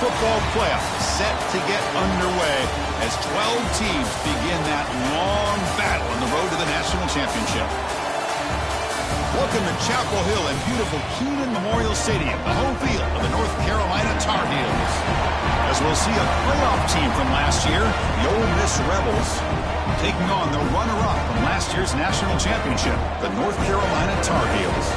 football playoff set to get underway as 12 teams begin that long battle on the road to the national championship. Welcome to Chapel Hill and beautiful Kenan Memorial Stadium, the home field of the North Carolina Tar Heels. As we'll see a playoff team from last year, the Ole Miss Rebels, taking on the runner-up from last year's national championship, the North Carolina Tar Heels.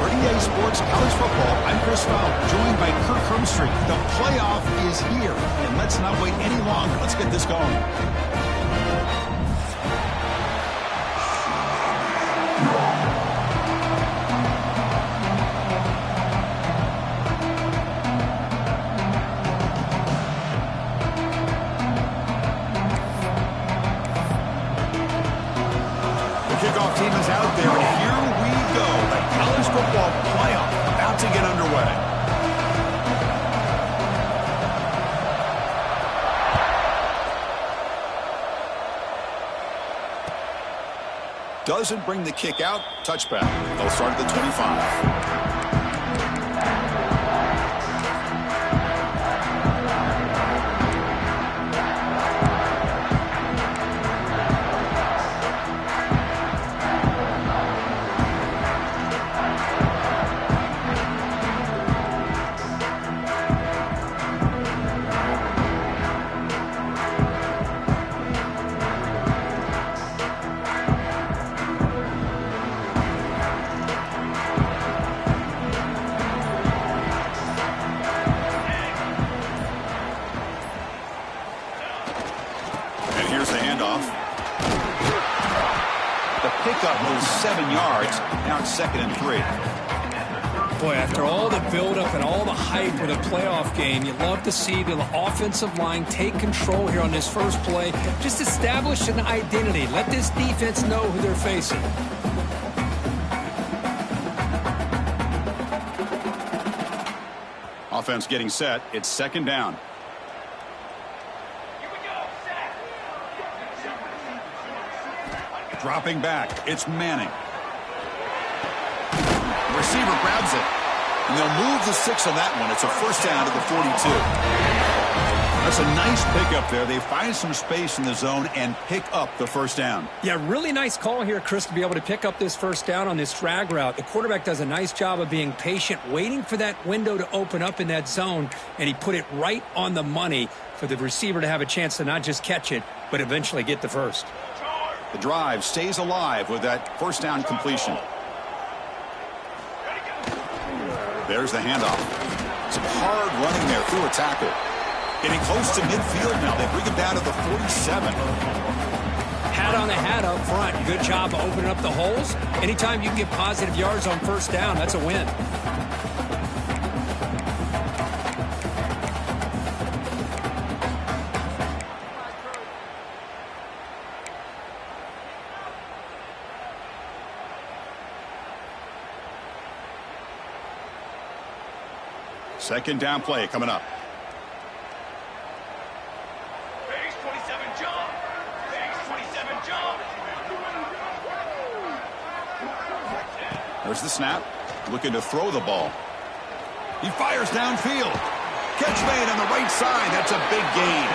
For EA Sports College Football, I'm Chris Fowler, joined by Kirk Hermstreet. The playoff is here, and let's not wait any longer. Let's get this going. Kickoff team is out there, and here we go. The college football playoff about to get underway. Doesn't bring the kick out. Touchback. They'll start at the 25. Here's the handoff. The pickup moves 7 yards. Now it's 2nd and 3. Boy, after all the buildup and all the hype with a playoff game, you love to see the offensive line take control here on this first play. Just establish an identity. Let this defense know who they're facing. Offense getting set. It's 2nd down. Dropping back, it's Manning. The receiver grabs it, and they'll move the 6 on that one. It's a 1st down to the 42. That's a nice pickup there. They find some space in the zone and pick up the 1st down. Yeah, really nice call here, Chris, to be able to pick up this 1st down on this drag route. The quarterback does a nice job of being patient, waiting for that window to open up in that zone, and he put it right on the money for the receiver to have a chance to not just catch it, but eventually get the 1st. The drive stays alive with that 1st down completion. There's the handoff. Some hard running there through a tackle. Getting close to midfield now. They bring him down to the 47. Hat on the hat up front. Good job of opening up the holes. Anytime you can get positive yards on 1st down, that's a win. Second down play coming up. Base 27 jump. Base 27 jump. There's the snap. Looking to throw the ball. He fires downfield. Catch made on the right side. That's a big gain.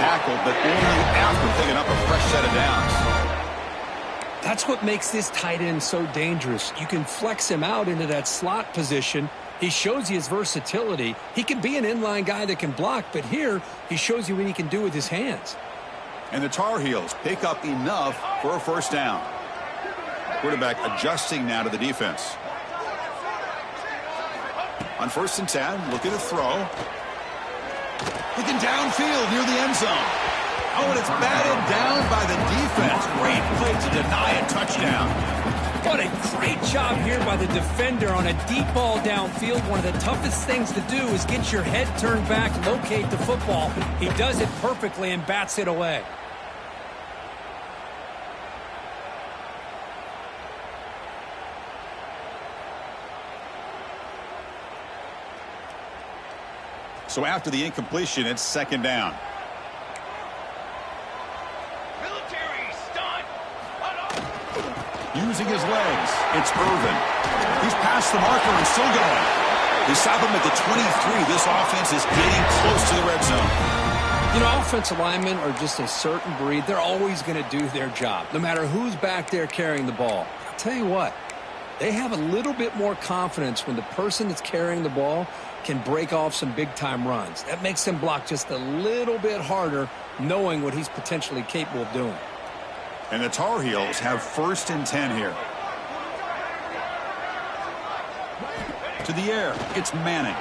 Tackled, but only after picking up a fresh set of downs. That's what makes this tight end so dangerous. You can flex him out into that slot position. He shows you his versatility. He can be an inline guy that can block, but here he shows you what he can do with his hands. And the Tar Heels pick up enough for a 1st down. Quarterback adjusting now to the defense. On 1st and 10, looking to throw. Looking downfield near the end zone. Oh, and it's batted down by the defense. Great play to deny a touchdown. What a great job here by the defender on a deep ball downfield. One of the toughest things to do is get your head turned back, locate the football. He does it perfectly and bats it away. So after the incompletion, it's 2nd down. Using his legs, it's Irvin. He's past the marker and still going. They stop him at the 23. This offense is getting close to the red zone. You know, offensive linemen are just a certain breed. They're always going to do their job, no matter who's back there carrying the ball. I'll tell you what, they have a little bit more confidence when the person that's carrying the ball can break off some big-time runs. That makes them block just a little bit harder, knowing what he's potentially capable of doing. And the Tar Heels have 1st and 10 here. To the air, it's Manning.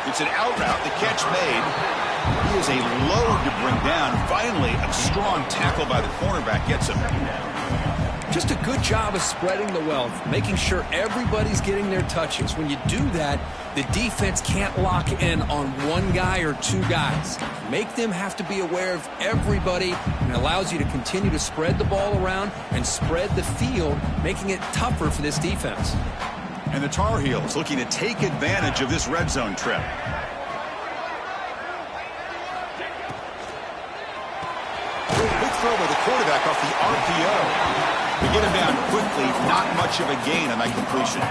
It's an out route, the catch made. He is a load to bring down. Finally, a strong tackle by the cornerback gets him. Just a good job of spreading the wealth, making sure everybody's getting their touches. When you do that, the defense can't lock in on one guy or two guys. Make them have to be aware of everybody, and it allows you to continue to spread the ball around and spread the field, making it tougher for this defense. And the Tar Heels looking to take advantage of this red zone trip. Big throw by the quarterback off the RPO. They get him down quickly, not much of a gain on that completion.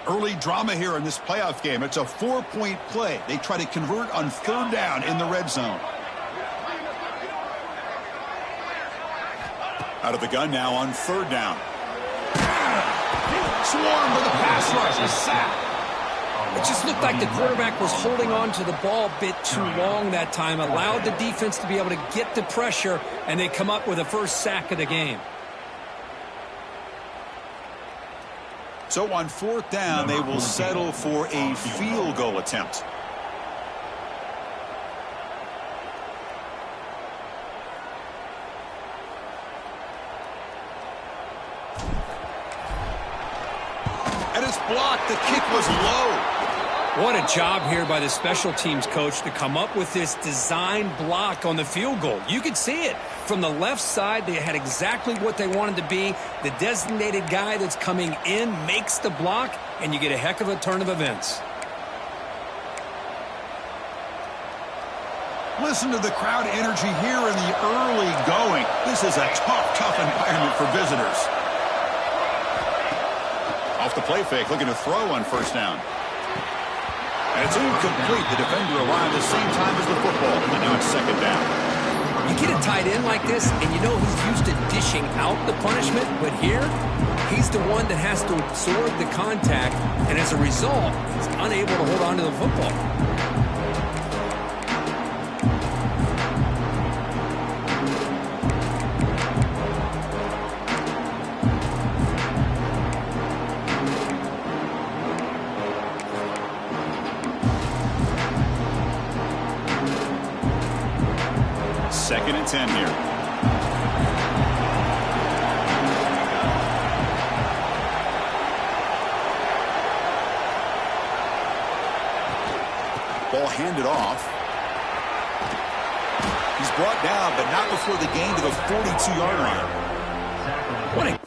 Early drama here in this playoff game. It's a 4-point play. They try to convert on 3rd down in the red zone. Out of the gun now on 3rd down. Swarmed with the pass rush. A sack. It just looked like the quarterback was holding on to the ball a bit too long that time, allowed the defense to be able to get the pressure, and they come up with the first sack of the game. So on 4th down, they will settle for a field goal attempt. And it's blocked. The kick was low. What a job here by the special teams coach to come up with this design block on the field goal. You could see it. From the left side, they had exactly what they wanted to be. The designated guy that's coming in makes the block, and you get a heck of a turn of events. Listen to the crowd energy here in the early going. This is a tough environment for visitors. Off the play fake, looking to throw on 1st down. And it's incomplete. The defender arrived at the same time as the football, and now it's 2nd down. You get a tight end like this, and you know he's used to dishing out the punishment, but here, he's the one that has to absorb the contact, and as a result, he's unable to hold on to the football. Second and 10 here. Ball handed off. He's brought down, but not before the gain to the 42-yard line. What a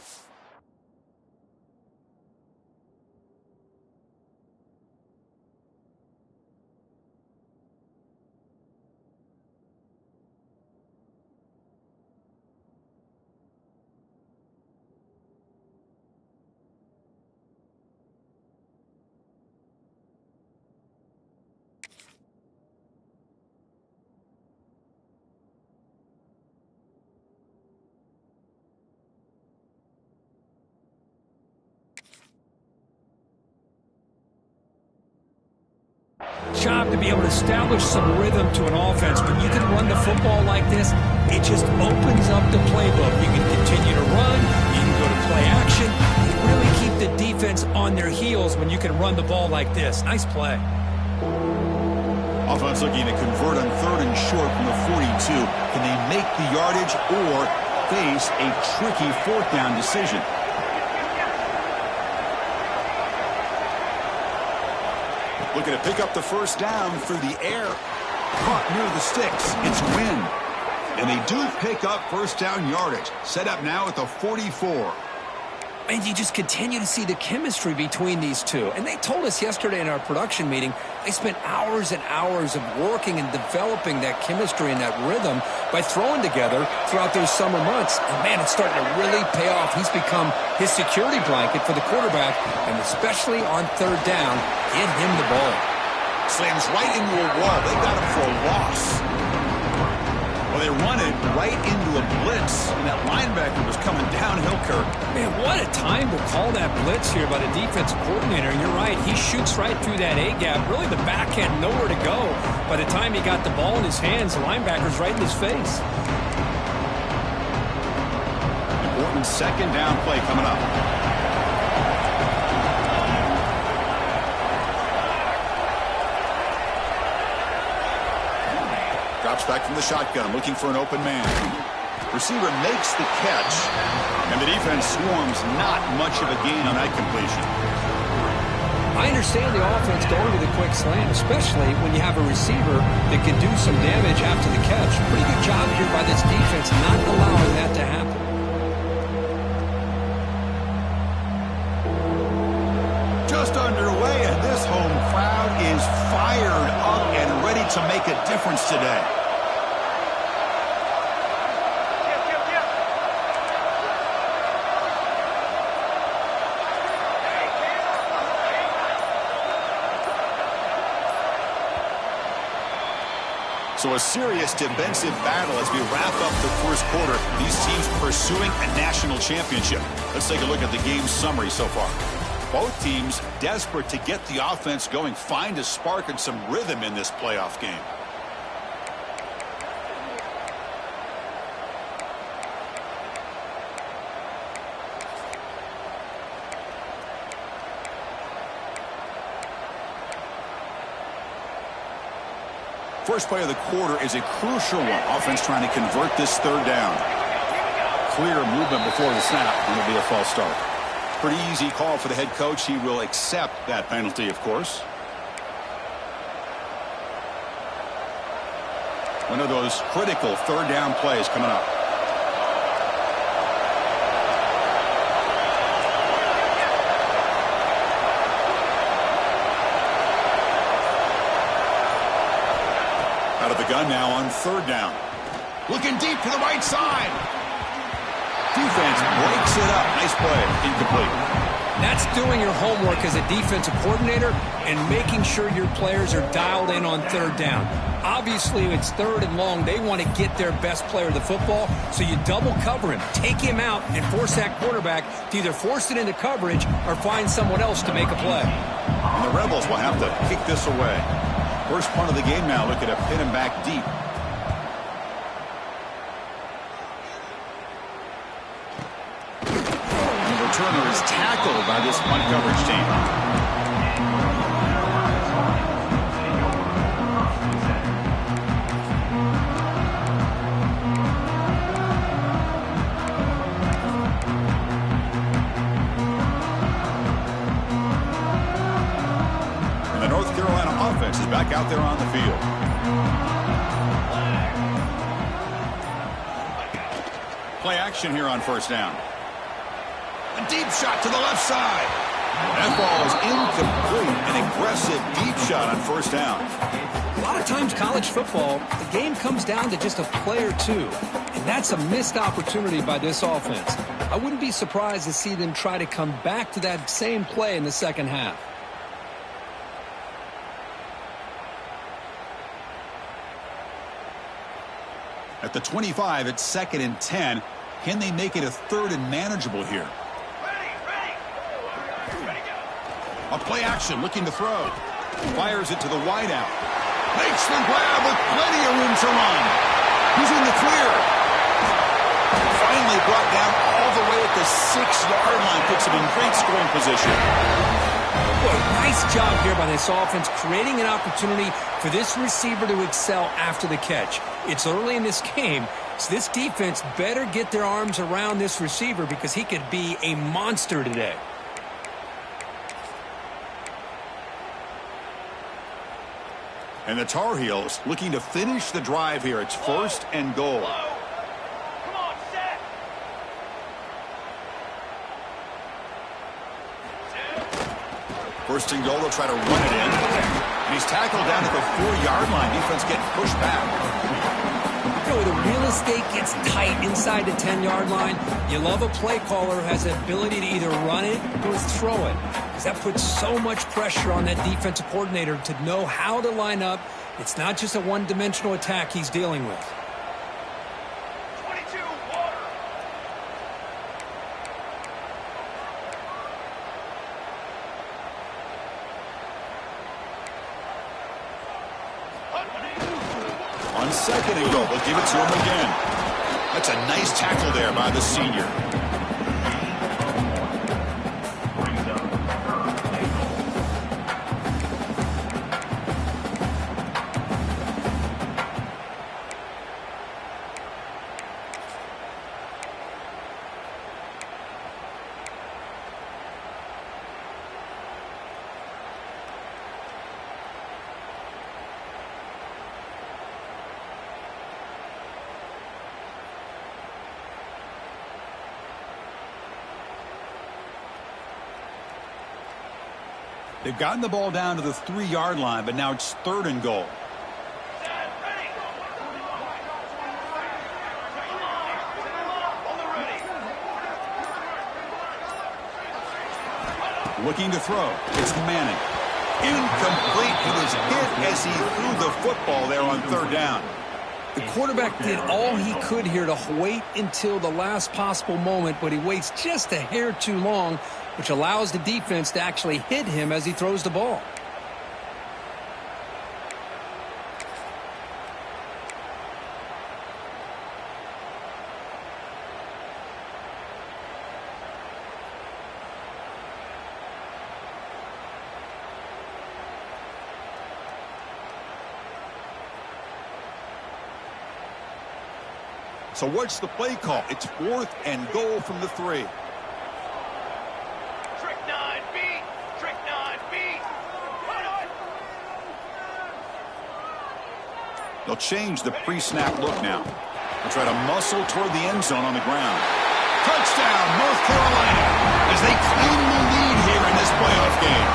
job to be able to establish some rhythm to an offense. When you can run the football like this, it just opens up the playbook. You can continue to run. You can go to play action. You can really keep the defense on their heels when you can run the ball like this. Nice play. Offense looking to convert on 3rd and short from the 42. Can they make the yardage or face a tricky 4th down decision? Looking to pick up the first down through the air. Caught near the sticks. It's Wynn. And they do pick up first down yardage. Set up now at the 44. And you just continue to see the chemistry between these two. And they told us yesterday in our production meeting, they spent hours and hours of working and developing that chemistry and that rhythm by throwing together throughout those summer months. And, man, it's starting to really pay off. He's become his security blanket for the quarterback, and especially on third down, get him the ball. Slams right into a wall. They got him for a loss. Well, they run it right into a blitz, and that linebacker was coming downhill, Kirk. Man, what a time to call that blitz here by the defensive coordinator. And you're right, he shoots right through that A-gap. Really, the back had nowhere to go. By the time he got the ball in his hands, the linebacker's right in his face. Important second down play coming up. Drops back from the shotgun, looking for an open man. Receiver makes the catch, and the defense swarms. Not much of a gain on that completion. I understand the offense going to the quick slant, especially when you have a receiver that can do some damage after the catch. Pretty good job here by this defense not allowing that to happen. Just underway, and this home crowd is fired up and ready to make a difference today. So a serious defensive battle as we wrap up the first quarter. These teams pursuing a national championship. Let's take a look at the game summary so far. Both teams desperate to get the offense going, find a spark and some rhythm in this playoff game. First play of the quarter is a crucial one. Offense trying to convert this third down. Clear movement before the snap, and it'll be a false start. Pretty easy call for the head coach. He will accept that penalty, of course. One of those critical third down plays coming up. Out of the gun now on third down. Looking deep to the right side. Defense breaks it up. Nice play. Incomplete. That's doing your homework as a defensive coordinator and making sure your players are dialed in on third down. Obviously, it's third and long. They want to get their best player of the football, so you double cover him, take him out, and force that quarterback to either force it into coverage or find someone else to make a play. And the Rebels will have to kick this away. First punt of the game now, looking to pin him back deep. The returner is tackled by this punt coverage team. Is back out there on the field. Play action here on first down. A deep shot to the left side. That ball is incomplete. An aggressive deep shot on first down. A lot of times college football, the game comes down to just a play or two. And that's a missed opportunity by this offense. I wouldn't be surprised to see them try to come back to that same play in the second half. At the 25, it's 2nd and 10. Can they make it a third and manageable here? A play action, looking to throw. Fires it to the wideout. Makes the grab with plenty of room to run. He's in the clear. Finally brought down all the way at the 6-yard line. Puts him in great scoring position. Boy, nice job here by this offense, creating an opportunity for this receiver to excel after the catch. It's early in this game, so this defense better get their arms around this receiver because he could be a monster today. And the Tar Heels looking to finish the drive here. It's first and goal. Come on, set. First and goal, they'll try to run it in. And he's tackled down at the 4-yard line. Defense getting pushed back. You know, the real estate gets tight inside the 10-yard line. You love a play caller who has the ability to either run it or throw it, because that puts so much pressure on that defensive coordinator to know how to line up. It's not just a one-dimensional attack he's dealing with. 22, water. On second and goal, they'll give it to him again. That's a nice tackle there by the senior. They've gotten the ball down to the 3-yard line, but now it's third and goal. Set, ready. On the ready. Looking to throw. It's Manning. Incomplete. He was hit as he threw the football there on third down. The quarterback did all he could here to wait until the last possible moment, but he waits just a hair too long, which allows the defense to actually hit him as he throws the ball. So what's the play call? It's fourth and goal from the 3. Trick 9, beat. Trick 9, beat. They'll change the pre-snap look now. They'll try to muscle toward the end zone on the ground. Touchdown, North Carolina, as they claim the lead here in this playoff game.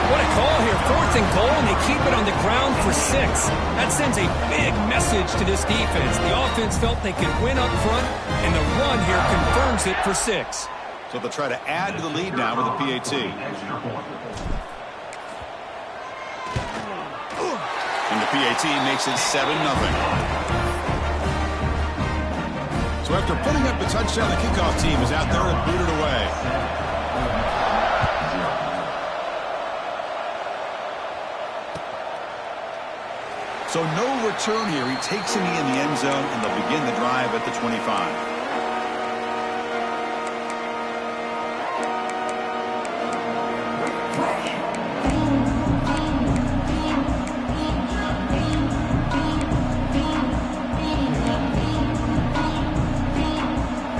What a call here. Fourth and goal, and they keep it on the ground for 6. That sends a big message to this defense. The offense felt they could win up front, and the run here confirms it for 6. So they'll try to add to the lead now with a PAT. And the PAT makes it 7-0. So after putting up the touchdown, the kickoff team is out there and booted away. So no return here. He takes a knee in the end zone, and they'll begin the drive at the 25.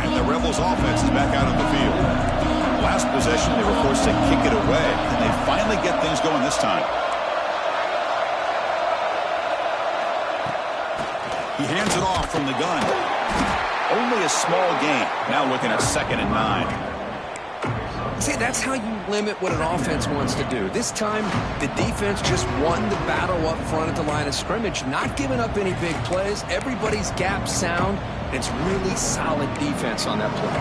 And the Rebels offense is back out on the field. Last possession, they were forced to kick it away, and they finally get things going this time. He hands it off from the gun. Only a small gain. Now looking at 2nd and 9. See, that's how you limit what an offense wants to do. This time, the defense just won the battle up front at the line of scrimmage, not giving up any big plays. Everybody's gap sound. It's really solid defense on that play.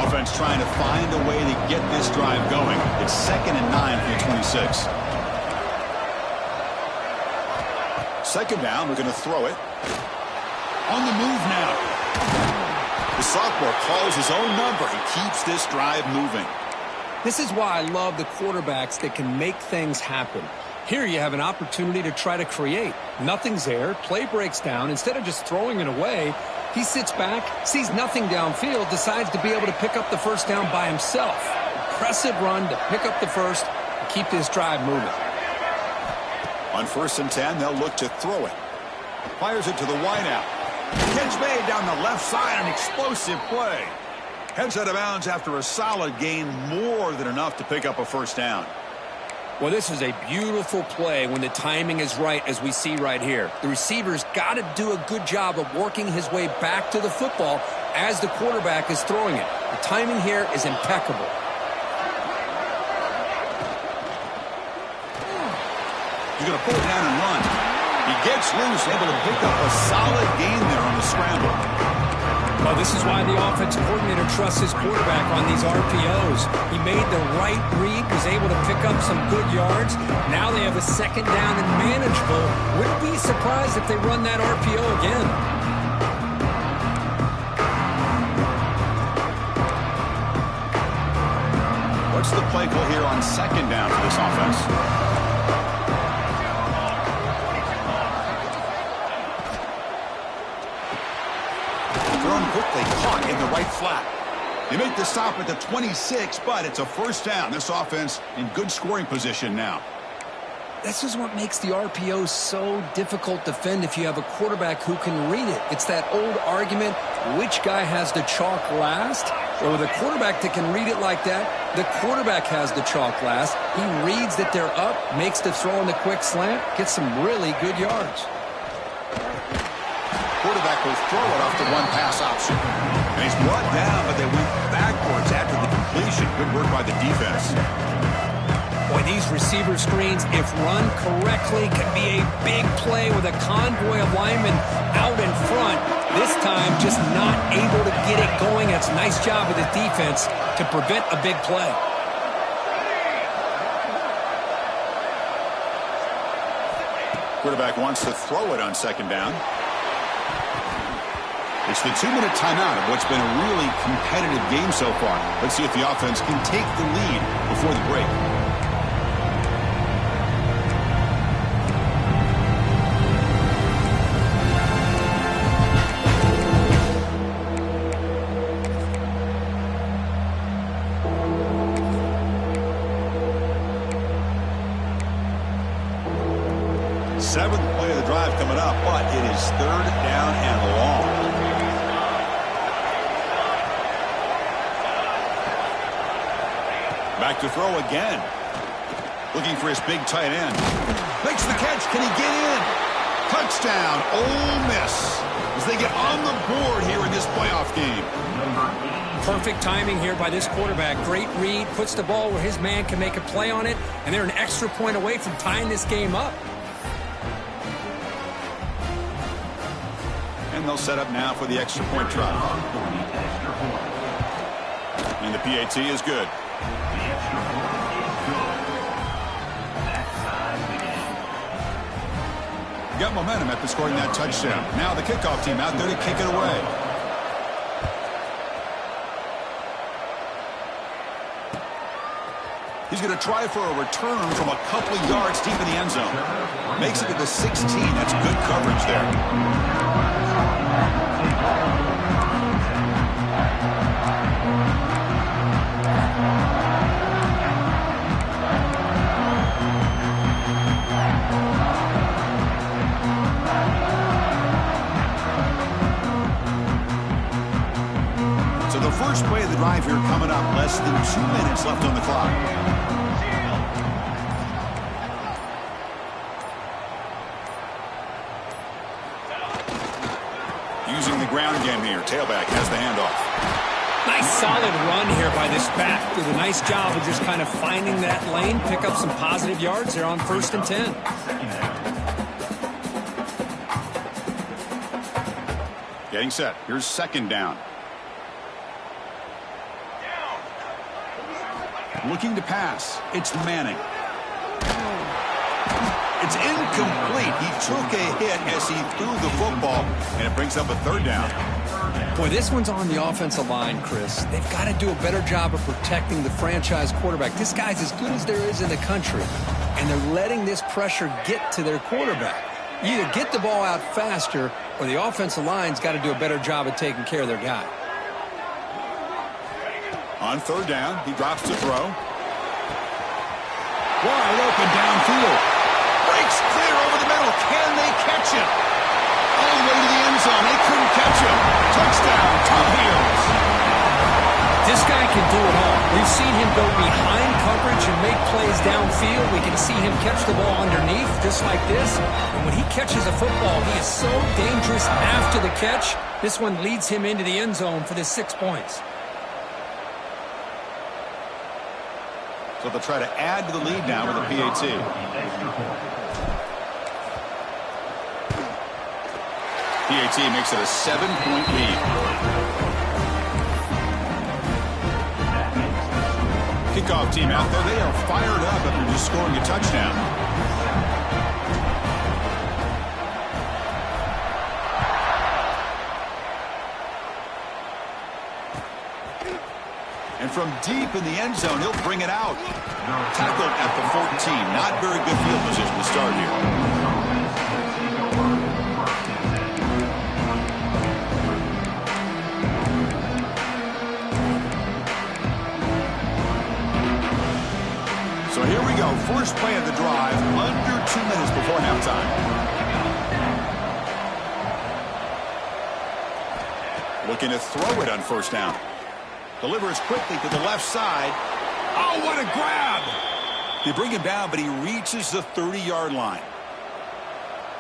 Offense trying to find a way to get this drive going. It's 2nd and 9 for the 26. Second down, we're going to throw it. On the move now. The sophomore calls his own number. He keeps this drive moving. This is why I love the quarterbacks that can make things happen. Here you have an opportunity to try to create. Nothing's there. Play breaks down. Instead of just throwing it away, he sits back, sees nothing downfield, decides to be able to pick up the first down by himself. Impressive run to pick up the first and keep this drive moving. On 1st and 10, they'll look to throw it. Fires it to the wideout. Catch made down the left side, an explosive play. Heads out of bounds after a solid gain, more than enough to pick up a first down. Well, this is a beautiful play when the timing is right, as we see right here. The receiver's got to do a good job of working his way back to the football as the quarterback is throwing it. The timing here is impeccable. He's going to pull it down and run. He gets loose, able to pick up a solid gain there on the scramble. Well, this is why the offensive coordinator trusts his quarterback on these RPOs. He made the right read, was able to pick up some good yards. Now they have a second down and manageable. Wouldn't be surprised if they run that RPO again. What's the play call here on second down for this offense? Thrown quickly, caught in the right flat. They make the stop at the 26, but it's a first down. This offense in good scoring position now. This is what makes the RPO so difficult to defend if you have a quarterback who can read it. It's that old argument, which guy has the chalk last? Or with a quarterback that can read it like that, the quarterback has the chalk last. He reads that they're up, makes the throw in the quick slant, gets some really good yards. Quarterback will throw it off the one pass option. And he's brought down, but they went backwards after the completion. Good work by the defense. Boy, these receiver screens, if run correctly, can be a big play with a convoy of linemen out in front. This time, just not able to get it going. That's a nice job of the defense to prevent a big play. Quarterback wants to throw it on second down. It's the 2-minute timeout of what's been a really competitive game so far. Let's see if the offense can take the lead before the break. Seventh play of the drive coming up, but it is third down and long. Back to throw again. Looking for his big tight end. Makes the catch. Can he get in? Touchdown, Ole Miss, as they get on the board here in this playoff game. Perfect timing here by this quarterback. Great read, puts the ball where his man can make a play on it, and they're an extra point away from tying this game up. And they'll set up now for the extra point try. And the PAT is good. Got momentum after scoring that touchdown. Now the kickoff team out there to kick it away. He's going to try for a return from a couple of yards deep in the end zone. Makes it to the 16. That's good coverage there. So the first play of the drive here coming up. Less than 2 minutes left on the clock. Using the ground game here. Tailback has the handoff. Nice solid run here by this back. Did a nice job of just kind of finding that lane, pick up some positive yards there on 1st and 10. Getting set. Here's second down. Looking to pass. It's Manning. It's incomplete. He took a hit as he threw the football, and it brings up a third down. Boy, this one's on the offensive line, Chris. They've got to do a better job of protecting the franchise quarterback. This guy's as good as there is in the country, and they're letting this pressure get to their quarterback. You either get the ball out faster, or the offensive line's got to do a better job of taking care of their guy. On third down, he drops to throw. Wide open downfield. Breaks clear over the middle. Can they catch him? All the way to the end zone. They couldn't catch him. Touchdown, Tar Heels. This guy can do it all. We've seen him go behind coverage and make plays downfield. We can see him catch the ball underneath just like this. And when he catches a football, he is so dangerous after the catch. This one leads him into the end zone for the 6 points. So they'll try to add to the lead now with a PAT. PAT makes it a 7-point lead. Kickoff team out there. They are fired up after just scoring a touchdown. And from deep in the end zone, he'll bring it out. Tackled at the 14. Not very good field position to start here. So here we go. First play of the drive, under 2 minutes before halftime. Looking to throw it on first down. Delivers quickly to the left side. Oh, what a grab! They bring him down, but he reaches the 30-yard line.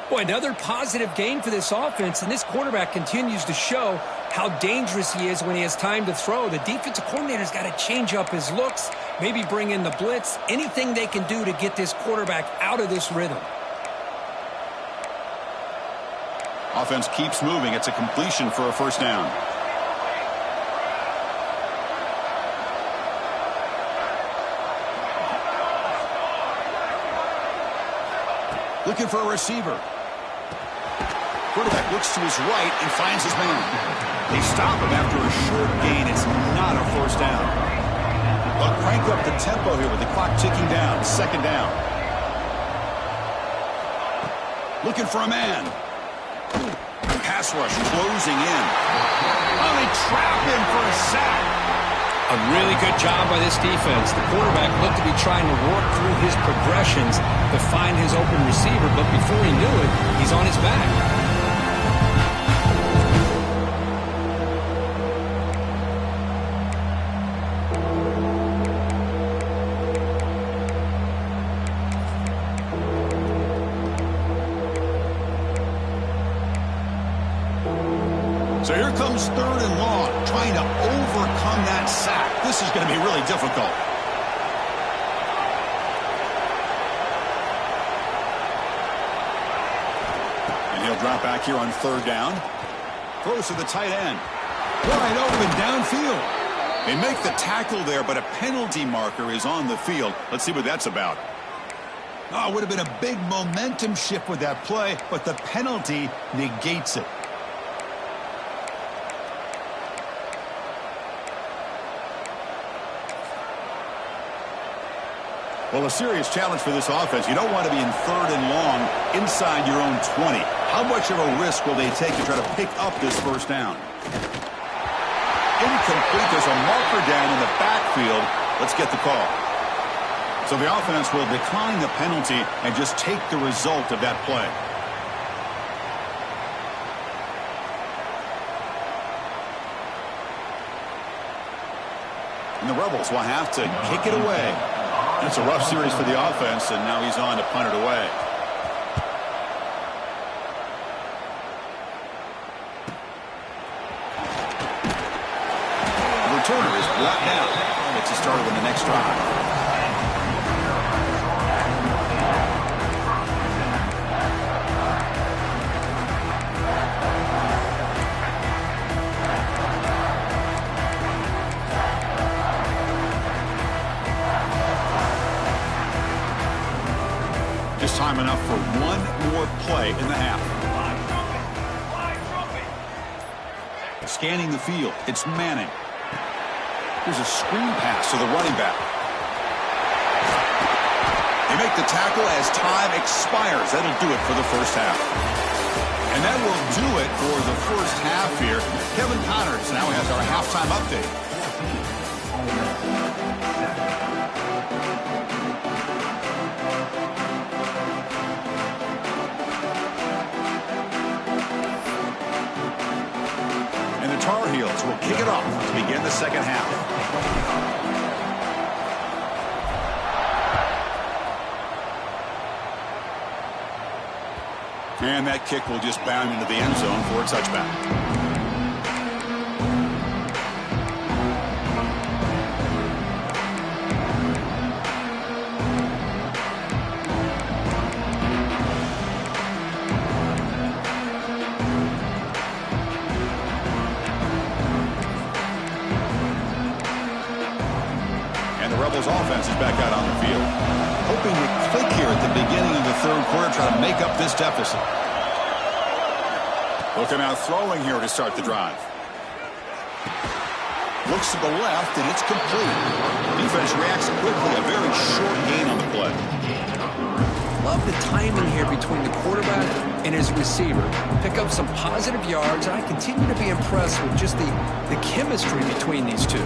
Boy, another positive gain for this offense, and this quarterback continues to show how dangerous he is when he has time to throw. The defensive coordinator's got to change up his looks, maybe bring in the blitz, anything they can do to get this quarterback out of this rhythm. Offense keeps moving. It's a completion for a first down. Looking for a receiver. Quarterback looks to his right and finds his man. They stop him after a short gain. It's not a first down. They'll crank up the tempo here with the clock ticking down. Second down. Looking for a man. Pass rush closing in. Oh, they trap him for a sack. A really good job by this defense. The quarterback looked to be trying to work through his progressions to find his open receiver, but before he knew it, he's on his back. So here comes third and long, trying to overcome that sack. This is going to be really difficult. And he'll drop back here on third down. Throws to the tight end. Wide open downfield. They make the tackle there, but a penalty marker is on the field. Let's see what that's about. Oh, it would have been a big momentum shift with that play, but the penalty negates it. Well, a serious challenge for this offense. You don't want to be in third and long inside your own 20. How much of a risk will they take to try to pick up this first down? Incomplete. There's a marker down in the backfield. Let's get the call. So the offense will decline the penalty and just take the result of that play. And the Rebels will have to kick it away. It's a rough series for the offense, and now he's on to punt it away. The returner is brought down. Gets it started on the next drive. Just time enough for one more play in the half. Scanning the field. It's Manning. Here's a screen pass to the running back. They make the tackle as time expires. That'll do it for the first half. And that will do it for the first half here. Kevin Connors now has our halftime update. Tar Heels will kick it off to begin the second half. And that kick will just bound into the end zone for a touchback. Rebels offense is back out on the field. Hoping to click here at the beginning of the third quarter, try to make up this deficit. Looking out throwing here to start the drive. Looks to the left, and it's complete. Defense reacts quickly. A very short gain on the play. Love the timing here between the quarterback and his receiver. Pick up some positive yards, and I continue to be impressed with just the chemistry between these two.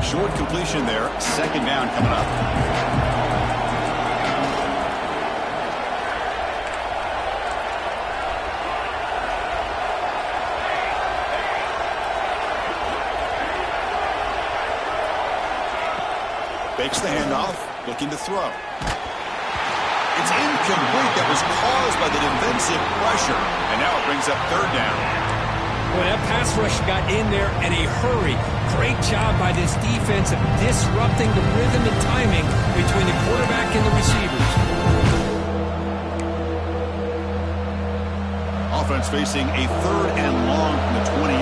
Short completion there. Second down coming up. Fakes the handoff. Looking to throw. It's incomplete. That was caused by the defensive pressure. And now it brings up third down. Boy, that pass rush got in there in a hurry. Great job by this defense of disrupting the rhythm and timing between the quarterback and the receivers. Offense facing a third and long from the 28.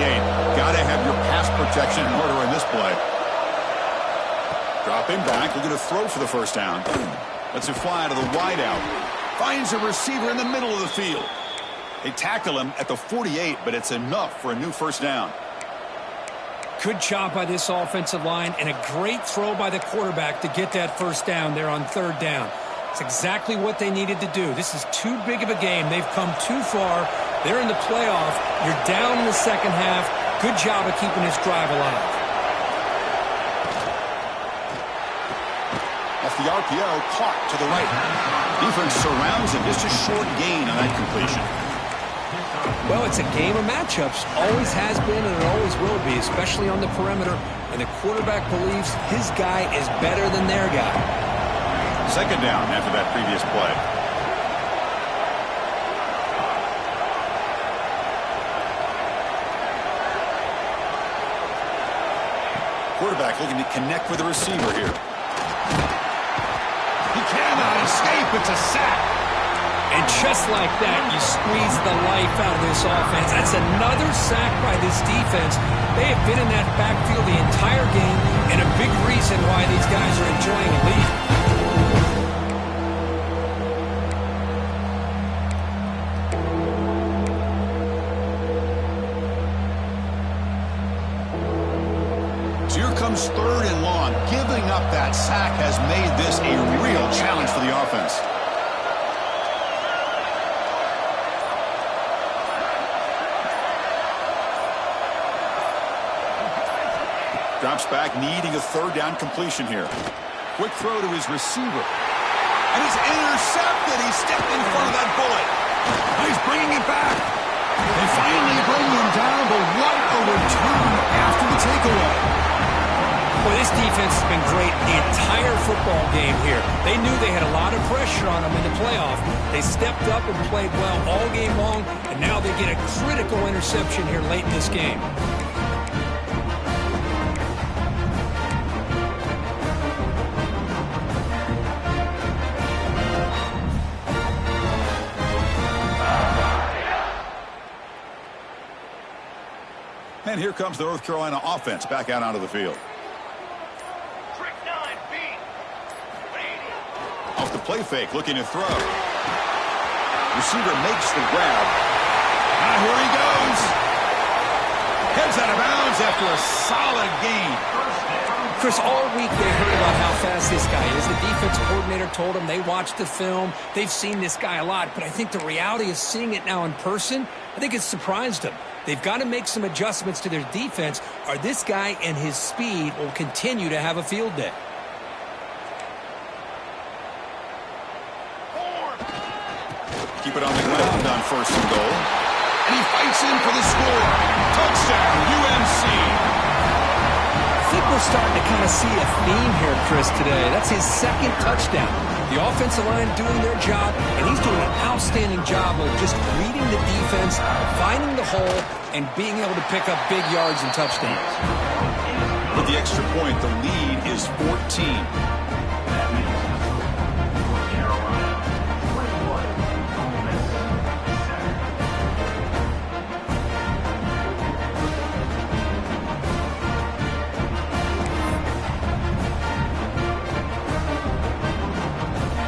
Got to have your pass protection in order in this play. Dropping back, looking to throw for the first down. Lets it fly to the wideout. Finds a receiver in the middle of the field. They tackle him at the 48, but it's enough for a new first down. Good job by this offensive line, and a great throw by the quarterback to get that first down there on third down. It's exactly what they needed to do. This is too big of a game. They've come too far. They're in the playoff. You're down in the second half. Good job of keeping this drive alive. Off the RPO, caught to the right. Defense surrounds him. Just a short gain on that completion. Well, it's a game of matchups. Always has been and it always will be, especially on the perimeter. And the quarterback believes his guy is better than their guy. Second down after that previous play. Quarterback looking to connect with the receiver here. He cannot escape. It's a sack. And just like that, you squeeze the life out of this offense. That's another sack by this defense. They have been in that backfield the entire game, and a big reason why these guys are enjoying a lead. So here comes third and long. Giving up that sack has made this a real challenge for the offense. Drops back, needing a third down completion here. Quick throw to his receiver. And he's intercepted. He stepped in front of that bullet. He's bringing it back. They finally bring him down, but what a return after the takeaway. Well, this defense has been great the entire football game here. They knew they had a lot of pressure on them in the playoff. They stepped up and played well all game long, and now they get a critical interception here late in this game. And here comes the North Carolina offense back out onto the field. Trick 9B. Off the play fake, looking to throw. Receiver makes the grab. Now here he goes. Heads out of bounds after a solid gain. Chris, all week they heard about how fast this guy is. The defense coordinator told them they watched the film. They've seen this guy a lot, but I think the reality is seeing it now in person, I think it's surprised them. They've got to make some adjustments to their defense, or this guy and his speed will continue to have a field day. Keep it on the ground on first and goal. And he fights in for the score. Touchdown, UMC. I think we're starting to kind of see a theme here, Chris, today. That's his second touchdown. The offensive line doing their job, and he's doing an outstanding job of just reading the defense, finding the hole, and being able to pick up big yards and touchdowns. With the extra point, the lead is 14.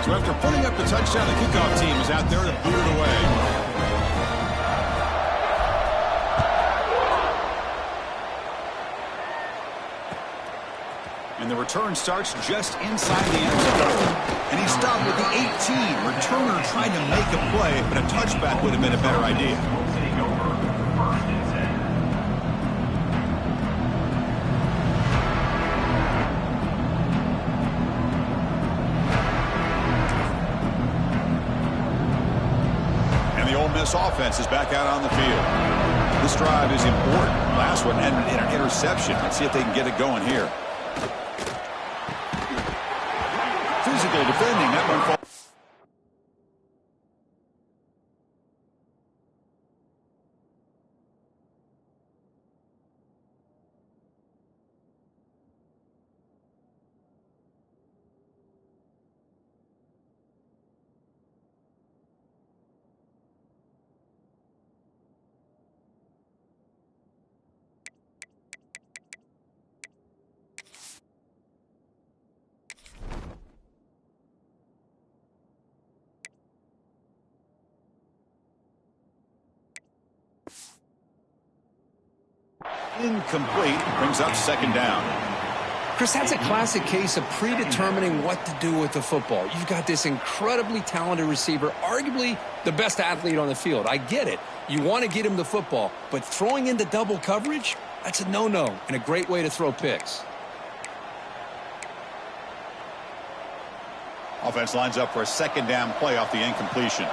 So after putting up the touchdown, the kickoff team is out there to boot it away. And the return starts just inside the end zone. And he stopped with the 18. Returner tried to make a play, but a touchback would have been a better idea. This offense is back out on the field. This drive is important. Last one ended in an interception. Let's see if they can get it going here. Physical defending. That one falls. Incomplete. Brings up second down. Chris, that's a classic case of predetermining what to do with the football. You've got this incredibly talented receiver, arguably the best athlete on the field. I get it. You want to get him the football, but throwing into double coverage, that's a no-no and a great way to throw picks. Offense lines up for a second down play off the incompletion.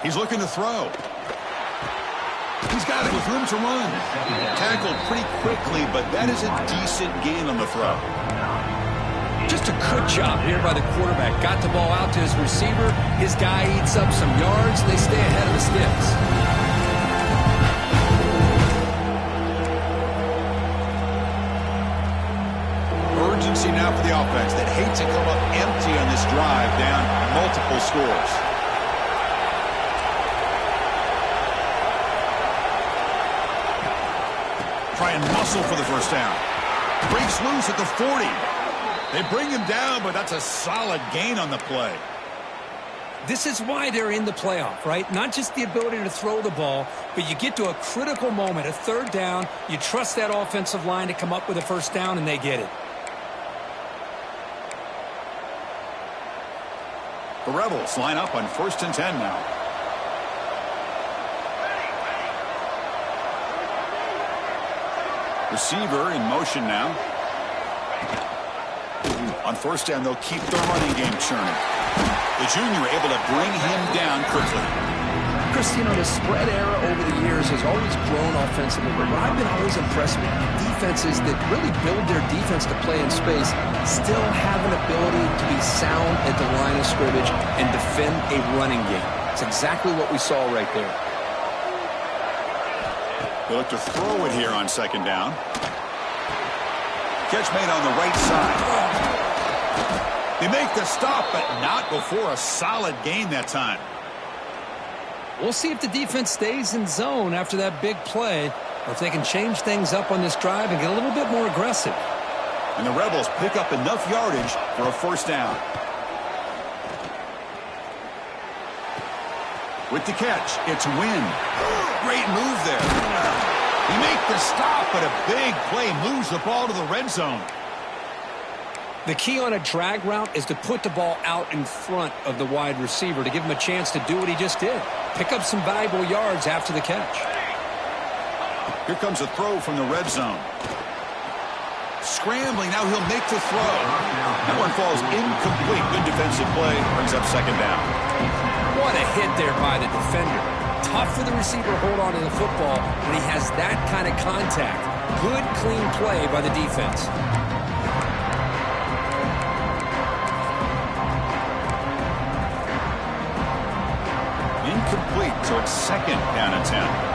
He's looking to throw. He's got it with room to run. Tackled pretty quickly, but that is a decent gain on the throw. Just a good job here by the quarterback. Got the ball out to his receiver. His guy eats up some yards. They stay ahead of the sticks. Urgency now for the offense that hate to come up empty on this drive, down multiple scores. Try and muscle for the first down. Breaks loose at the 40. They bring him down, but that's a solid gain on the play. This is why they're in the playoff, right? Not just the ability to throw the ball, but you get to a critical moment, a third down. You trust that offensive line to come up with a first down, and they get it. The Rebels line up on 1st and 10 now. Receiver in motion now. On 1st down, they'll keep the running game churning. The junior able to bring him down quickly. Chris, you know, the spread era over the years has always grown offensively, but what I've been always impressed with, defenses that really build their defense to play in space still have an ability to be sound at the line of scrimmage and defend a running game. It's exactly what we saw right there. They look to throw it here on 2nd down. Catch made on the right side. They make the stop, but not before a solid gain that time. We'll see if the defense stays in zone after that big play, or if they can change things up on this drive and get a little bit more aggressive. And the Rebels pick up enough yardage for a 1st down. With the catch, it's Wynn. Great move there. He makes the stop, but a big play moves the ball to the red zone. The key on a drag route is to put the ball out in front of the wide receiver to give him a chance to do what he just did. Pick up some valuable yards after the catch. Here comes a throw from the red zone. Scrambling, now he'll make the throw. That one falls incomplete. Good defensive play, brings up 2nd down. What a hit there by the defender. Tough for the receiver to hold on to the football when he has that kind of contact. Good, clean play by the defense. Incomplete, so it's second down and 10.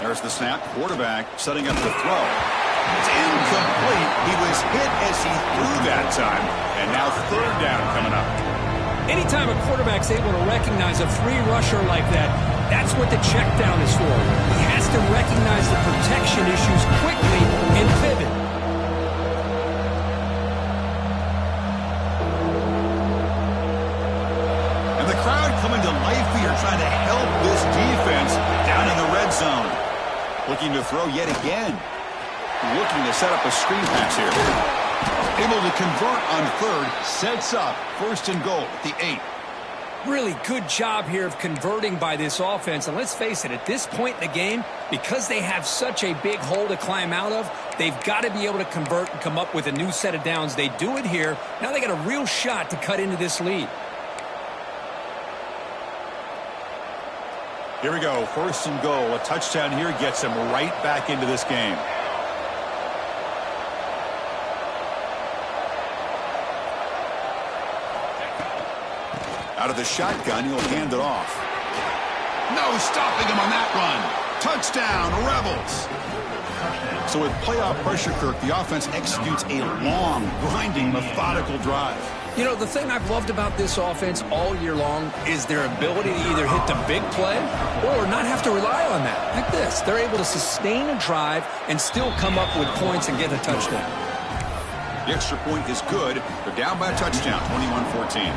There's the snap. Quarterback setting up the throw. It's incomplete. He was hit as he threw that time. And now third down coming up. Anytime a quarterback's able to recognize a free rusher like that, that's what the check down is for. He has to recognize the protection issues quickly and pivot. And the crowd coming to life here, trying to help this defense down in the red zone. Looking to throw yet again. Looking to set up a screen pass here. Able to convert on third. Sets up first and goal at the 8. Really good job here of converting by this offense. And let's face it, at this point in the game, because they have such a big hole to climb out of, they've got to be able to convert and come up with a new set of downs. They do it here. Now they got a real shot to cut into this lead. Here we go. First and goal. A touchdown here gets them right back into this game. Out of the shotgun, he'll hand it off. No stopping him on that run. Touchdown, Rebels. So with playoff pressure, Kirk, the offense executes a long, grinding, methodical drive. You know, the thing I've loved about this offense all year long is their ability to either hit the big play or not have to rely on that. Like this. They're able to sustain a drive and still come up with points and get a touchdown. The extra point is good. They're down by a touchdown, 21-14.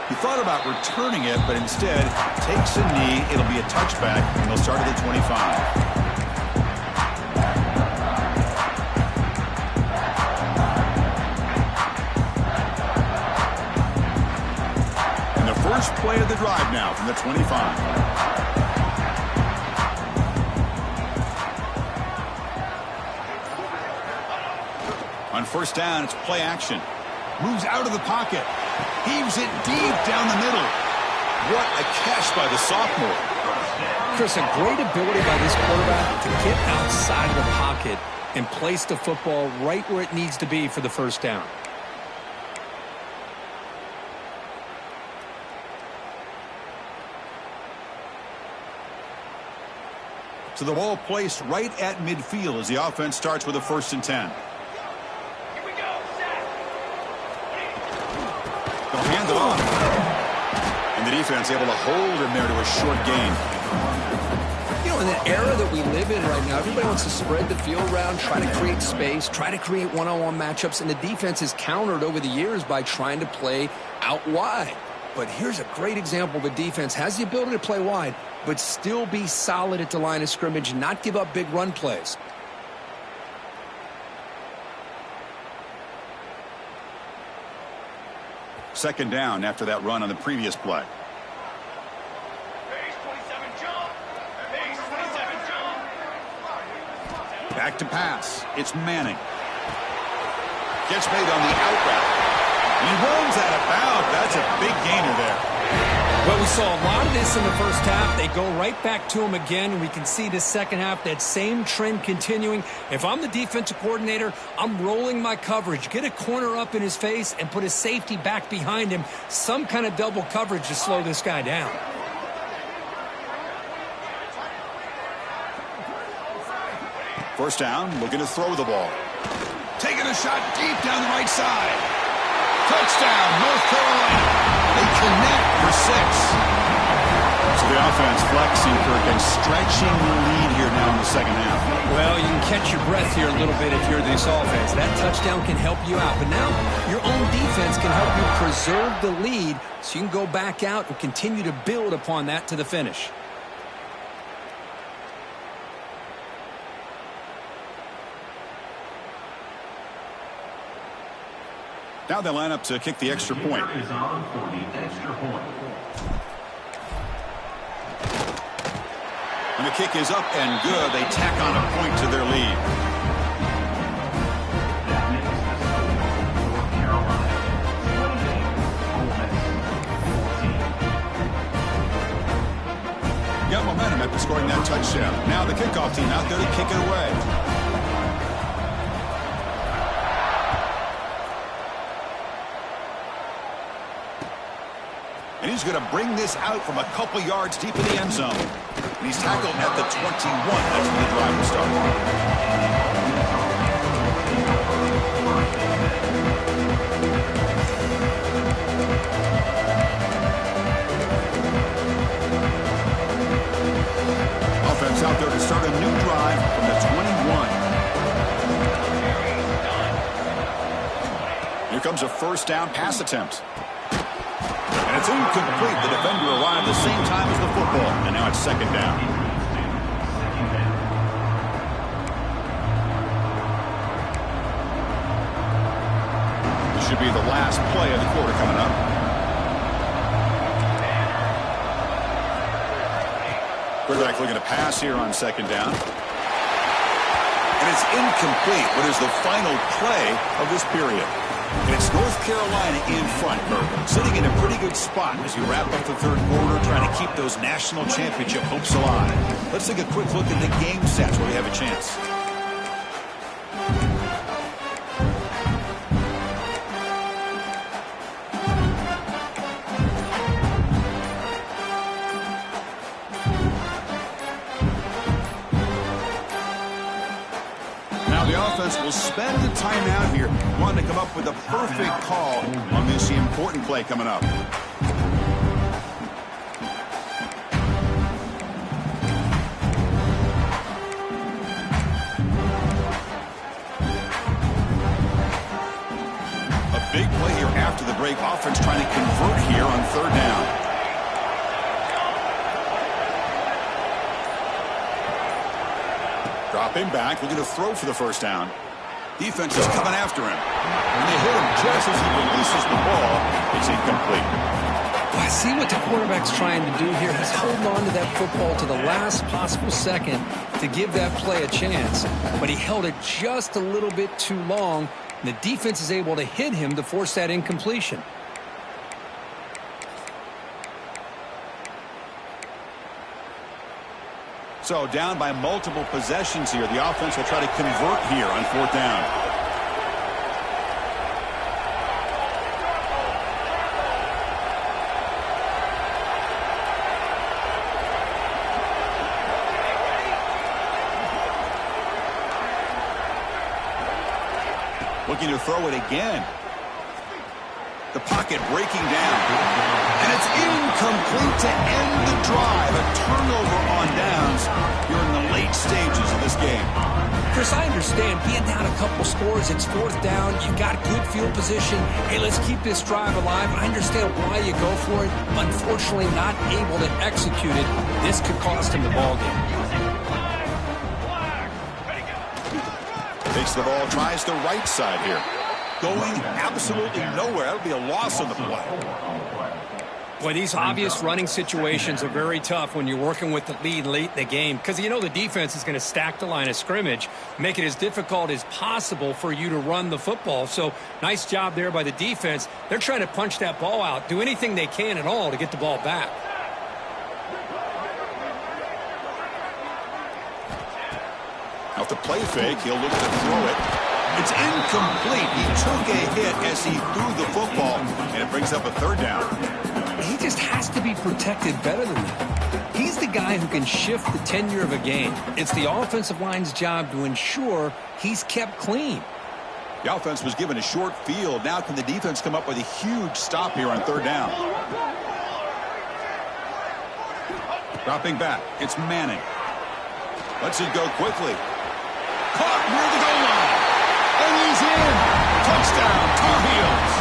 He thought about returning it, but instead takes a knee. It'll be a touchback, and they'll start at the 25. And the first play of the drive now from the 25. On first down, it's play action. Moves out of the pocket. Heaves it deep down the middle. What a catch by the sophomore. Chris, a great ability by this quarterback to get outside of the pocket and place the football right where it needs to be for the first down. So the ball placed right at midfield as the offense starts with a first and 10. They'll hand it off. And the defense able to hold him there to a short gain. You know, in the era that we live in right now, everybody wants to spread the field around, try to create space, try to create one-on-one matchups, and the defense is countered over the years by trying to play out wide. But here's a great example of a defense has the ability to play wide, but still be solid at the line of scrimmage, not give up big run plays. Second down after that run on the previous play. Base 27 jump. Base 27 jump. Back to pass. It's Manning. Gets made on the out route. He runs out of bounds. That's a big gainer there. Well, we saw a lot of this in the first half. They go right back to him again, and we can see the second half, that same trend continuing. If I'm the defensive coordinator, I'm rolling my coverage. Get a corner up in his face and put a safety back behind him. Some kind of double coverage to slow this guy down. First down, looking to throw the ball. Taking a shot deep down the right side. Touchdown, North Carolina. They connect for 6. So the offense flexing, Kirk, and stretching the lead here now in the second half. Well, you can catch your breath here a little bit if you're this offense. That touchdown can help you out. But now your own defense can help you preserve the lead so you can go back out and continue to build upon that to the finish. Now they line up to kick the extra point. And the kick is up and good. They tack on a point to their lead. Got momentum after scoring that touchdown. Now the kickoff team out there to kick it away. And he's going to bring this out from a couple yards deep in the end zone. And he's tackled at the 21. That's where the drive will start. Offense out there to start a new drive from the 21. Here comes a first down pass attempt. And it's incomplete. The defender arrived the same time as the football. And now it's second down. This should be the last play of the quarter coming up. Quarterback looking to pass here on second down. And it's incomplete. What is the final play of this period? And it's North Carolina in front, sitting in a pretty good spot as you wrap up the third quarter, trying to keep those national championship hopes alive. Let's take a quick look at the game stats where we have a chance. Will spend the timeout here, wanting to come up with a perfect call on this important play coming up. A big play here after the break. Offense trying to convert here on third down. Dropping back, looking to throw for the first down. Defense is coming after him. And they hit him just as he releases the ball. It's incomplete. Well, I see what the quarterback's trying to do here. He's holding on to that football to the last possible second to give that play a chance. But he held it just a little bit too long. And the defense is able to hit him to force that incompletion. So down by multiple possessions here. The offense will try to convert here on fourth down. Looking to throw it again. The pocket breaking down. And it's incomplete to end the drive. A turnover on downs. You're in the late stages of this game. Chris, I understand being down a couple scores. It's fourth down. You've got good field position. Hey, let's keep this drive alive. I understand why you go for it. Unfortunately, not able to execute it. This could cost him the ball game. Takes the ball, tries the right side here. Going absolutely nowhere. That'll be a loss on the play. Boy, these obvious running situations are very tough when you're working with the lead late in the game because you know the defense is going to stack the line of scrimmage, make it as difficult as possible for you to run the football. So nice job there by the defense. They're trying to punch that ball out, do anything they can at all to get the ball back. Off the play fake, he'll look to throw it. It's incomplete. He took a hit as he threw the football, and it brings up a third down. He just has to be protected better than that. He's the guy who can shift the tenure of a game. It's the offensive line's job to ensure he's kept clean. The offense was given a short field. Now can the defense come up with a huge stop here on third down? Dropping back. It's Manning. Lets it go quickly. Caught near the goal line. And he's in. Touchdown, Tar Heels.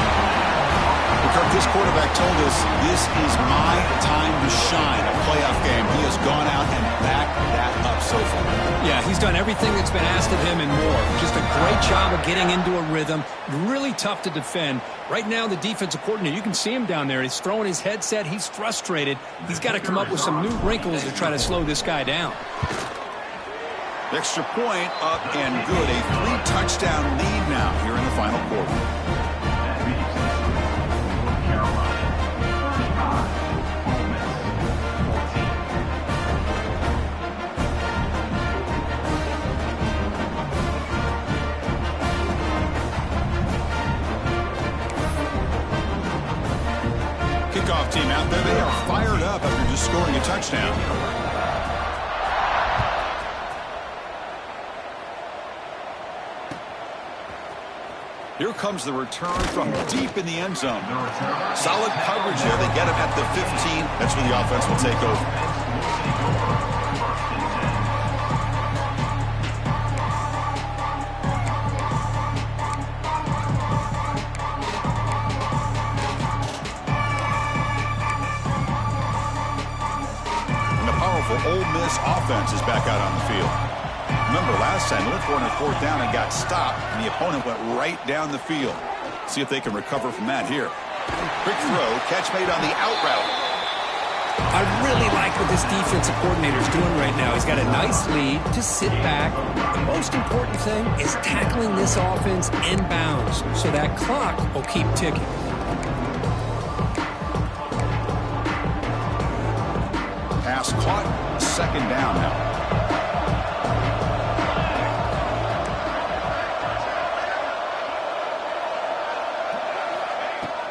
Kirk This quarterback told us this is my time to shine, a playoff game. He has gone out and backed that up so far. Yeah, he's done everything that's been asked of him and more. Just a great job of getting into a rhythm. Really tough to defend. Right now, the defensive coordinator, you can see him down there. He's throwing his headset. He's frustrated. He's got to come up with some new wrinkles to try to slow this guy down. Extra point up and good. A 3-touchdown lead now here in the final quarter. Kickoff team out there. They are fired up after just scoring a touchdown. Here comes the return from deep in the end zone. Solid coverage there. They get him at the 15. That's where the offense will take over. Ole Miss offense is back out on the field. Remember last time, they went for it on 4th down and got stopped, and the opponent went right down the field. See if they can recover from that here. Quick throw, catch made on the out route. I really like what this defensive coordinator is doing right now. He's got a nice lead. Just sit back. The most important thing is tackling this offense inbounds, so that clock will keep ticking. Pass caught, 2nd down now.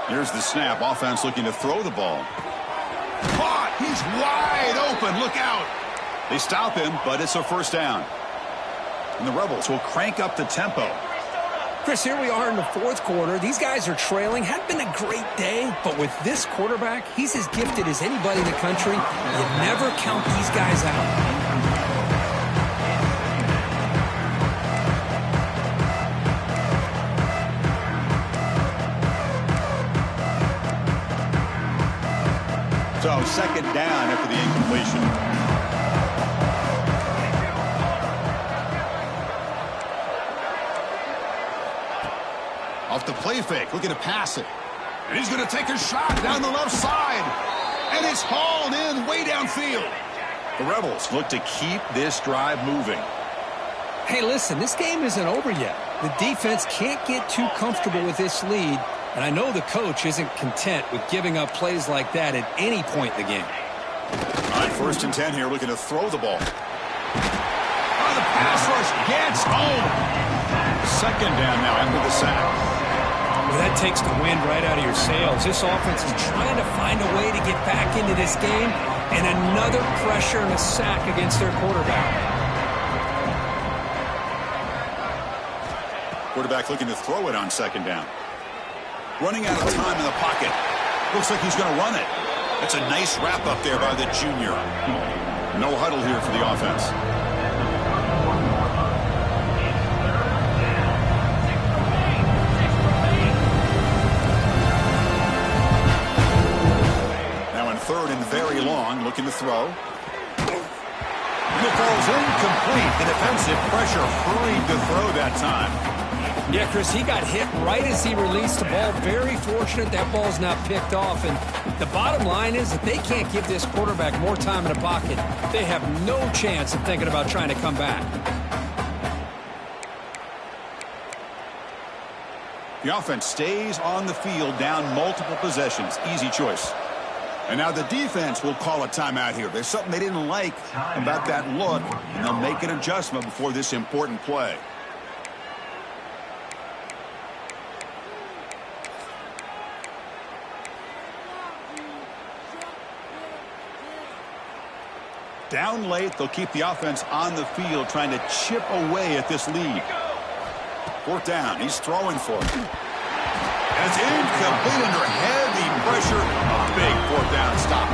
Here's the snap. Offense looking to throw the ball. Caught! He's wide open. Look out! They stop him, but it's a 1st down. And the Rebels will crank up the tempo. Chris, here we are in the 4th quarter. These guys are trailing. Hadn't been a great day, but with this quarterback, he's as gifted as anybody in the country. You never count these guys out. So 2nd down after the incompletion. Off the play fake, looking to pass it. And he's going to take a shot down the left side. And it's hauled in way downfield. The Rebels look to keep this drive moving. Hey, listen, this game isn't over yet. The defense can't get too comfortable with this lead. And I know the coach isn't content with giving up plays like that at any point in the game. All right, 1st and 10 here, looking to throw the ball. Oh, the pass rush gets home. 2nd down now after the sack. Well, that takes the wind right out of your sails. This offense is trying to find a way to get back into this game, and another pressure and a sack against their quarterback. Quarterback looking to throw it on 2nd down. Running out of time in the pocket. Looks like he's going to run it. That's a nice wrap up there by the junior. No huddle here for the offense. Now in 3rd and very long, looking to throw. The ball's incomplete. The defensive pressure hurried to throw that time. Yeah, Chris, he got hit right as he released the ball. Very fortunate that ball's not picked off. And the bottom line is that they can't give this quarterback more time in the pocket. They have no chance of thinking about trying to come back. The offense stays on the field, down multiple possessions. Easy choice. And now the defense will call a timeout here. There's something they didn't like about that look, and they'll make an adjustment before this important play. Down late, they'll keep the offense on the field, trying to chip away at this lead. 4th down, he's throwing for it. And it's incomplete under heavy pressure. A big 4th down stop.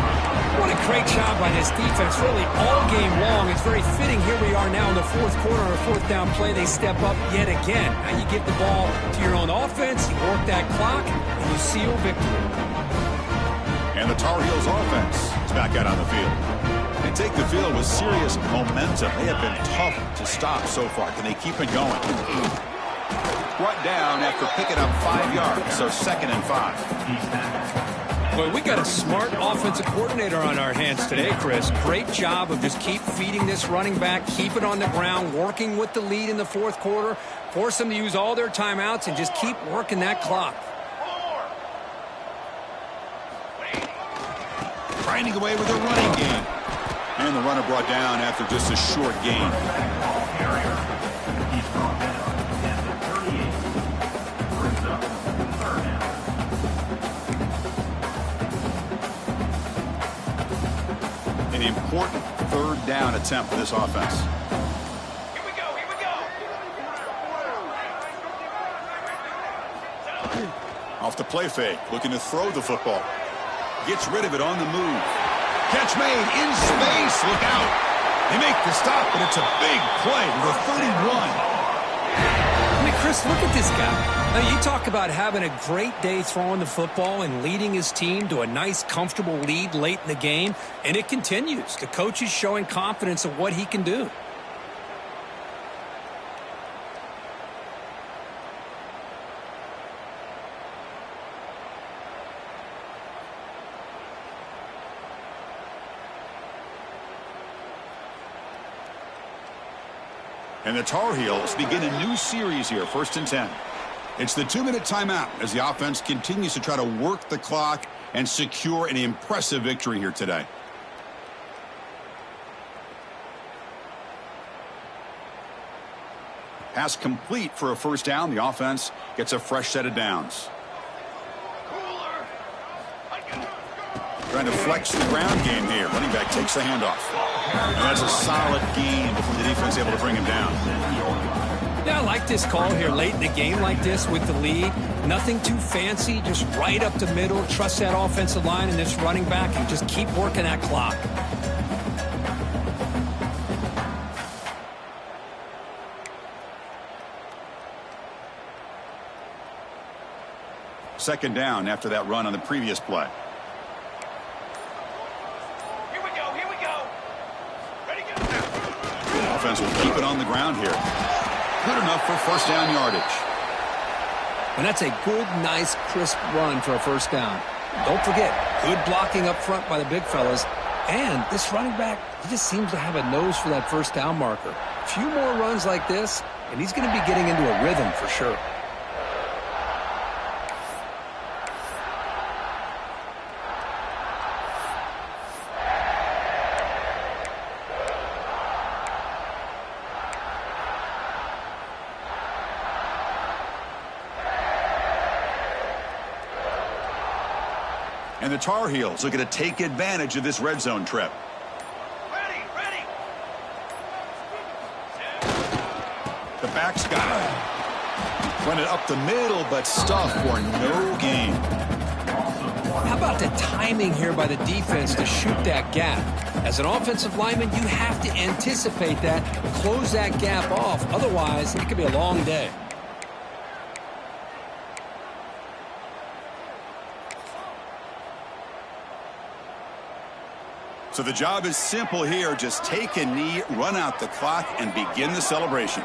What a great job by this defense, really all game long. It's very fitting. Here we are now in the 4th quarter, or 4th down play. They step up yet again. Now you give the ball to your own offense, you work that clock, and you seal victory. Tar Heels offense is back out on the field. They take the field with serious momentum. They have been tough to stop so far. Can they keep it going? Brought down after picking up 5 yards, so 2nd and 5. Boy, we got a smart offensive coordinator on our hands today, Chris. Great job of just keep feeding this running back, keep it on the ground, working with the lead in the fourth quarter, force them to use all their timeouts, and just keep working that clock. Grinding away with a running game. And the runner brought down after just a short gain. An important 3rd down attempt for this offense. Here we go, here we go. Off the play fake, looking to throw the football. Gets rid of it on the move. Catch made in space. Look out. They make the stop, but it's a big play with a 31. I mean, Chris, look at this guy. Now, you talk about having a great day throwing the football and leading his team to a nice, comfortable lead late in the game, and it continues. The coach is showing confidence of what he can do. And the Tar Heels begin a new series here, 1st and 10. It's the 2-minute timeout as the offense continues to try to work the clock and secure an impressive victory here today. Pass complete for a 1st down. The offense gets a fresh set of downs. Trying to flex the ground game here. Running back takes the handoff. And that's a solid gain before the defense able to bring him down. Yeah, I like this call here late in the game like this with the lead. Nothing too fancy, just right up the middle. Trust that offensive line and this running back and just keep working that clock. Second down after that run on the previous play. Here we go, here we go. Ready, go. The offense will keep it on the ground here. Good enough for 1st down yardage. And that's a good, nice, crisp run for a 1st down. Don't forget, good blocking up front by the big fellas. And this running back, he just seems to have a nose for that 1st down marker. A few more runs like this, and he's going to be getting into a rhythm for sure. And the Tar Heels looking to take advantage of this red zone trip. Ready, ready. The back's got it. Run it up the middle, but stuff for no gain. How about the timing here by the defense to shoot that gap? As an offensive lineman, you have to anticipate that, close that gap off. Otherwise, it could be a long day. So the job is simple here. Just take a knee, run out the clock, and begin the celebration.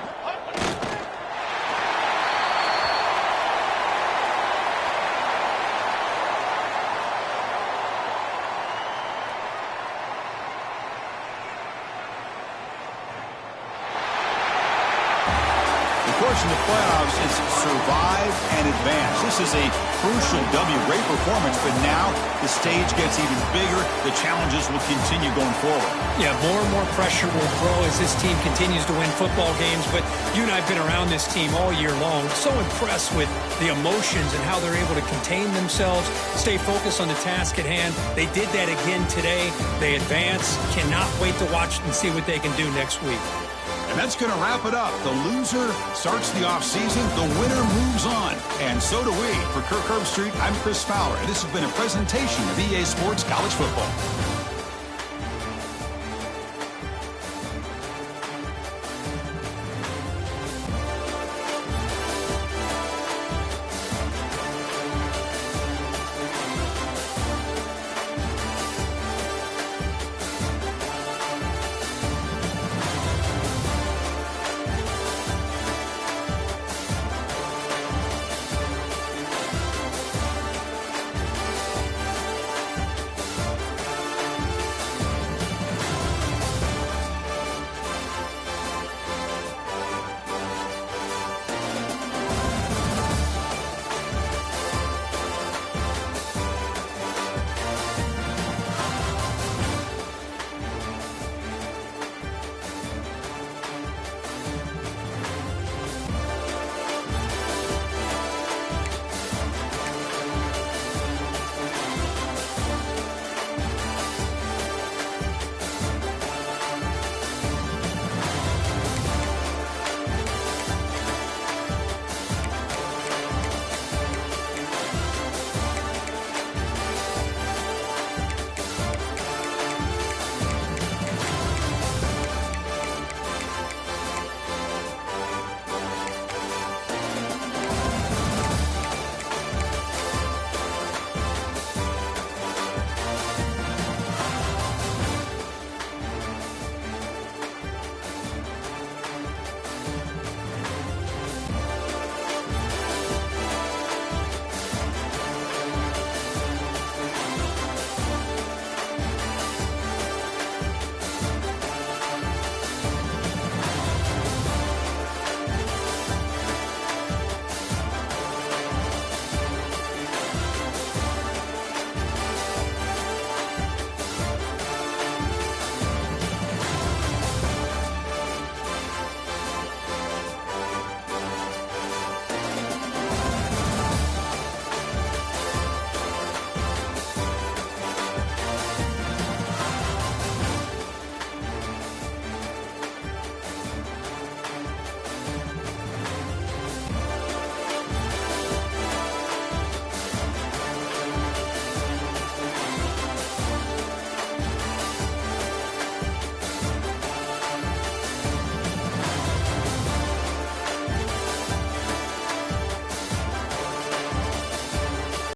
In the playoffs is survive and advance. This is a crucial W. Great performance, but now the stage gets even bigger. The challenges will continue going forward. Yeah, more and more pressure will grow as this team continues to win football games, but you and I have been around this team all year long. So impressed with the emotions and how they're able to contain themselves, stay focused on the task at hand. They did that again today. They advance. Cannot wait to watch and see what they can do next week. And that's going to wrap it up. The loser starts the offseason. The winner moves on. And so do we. For Kirk Herbstreit, I'm Chris Fowler. And this has been a presentation of EA Sports College Football.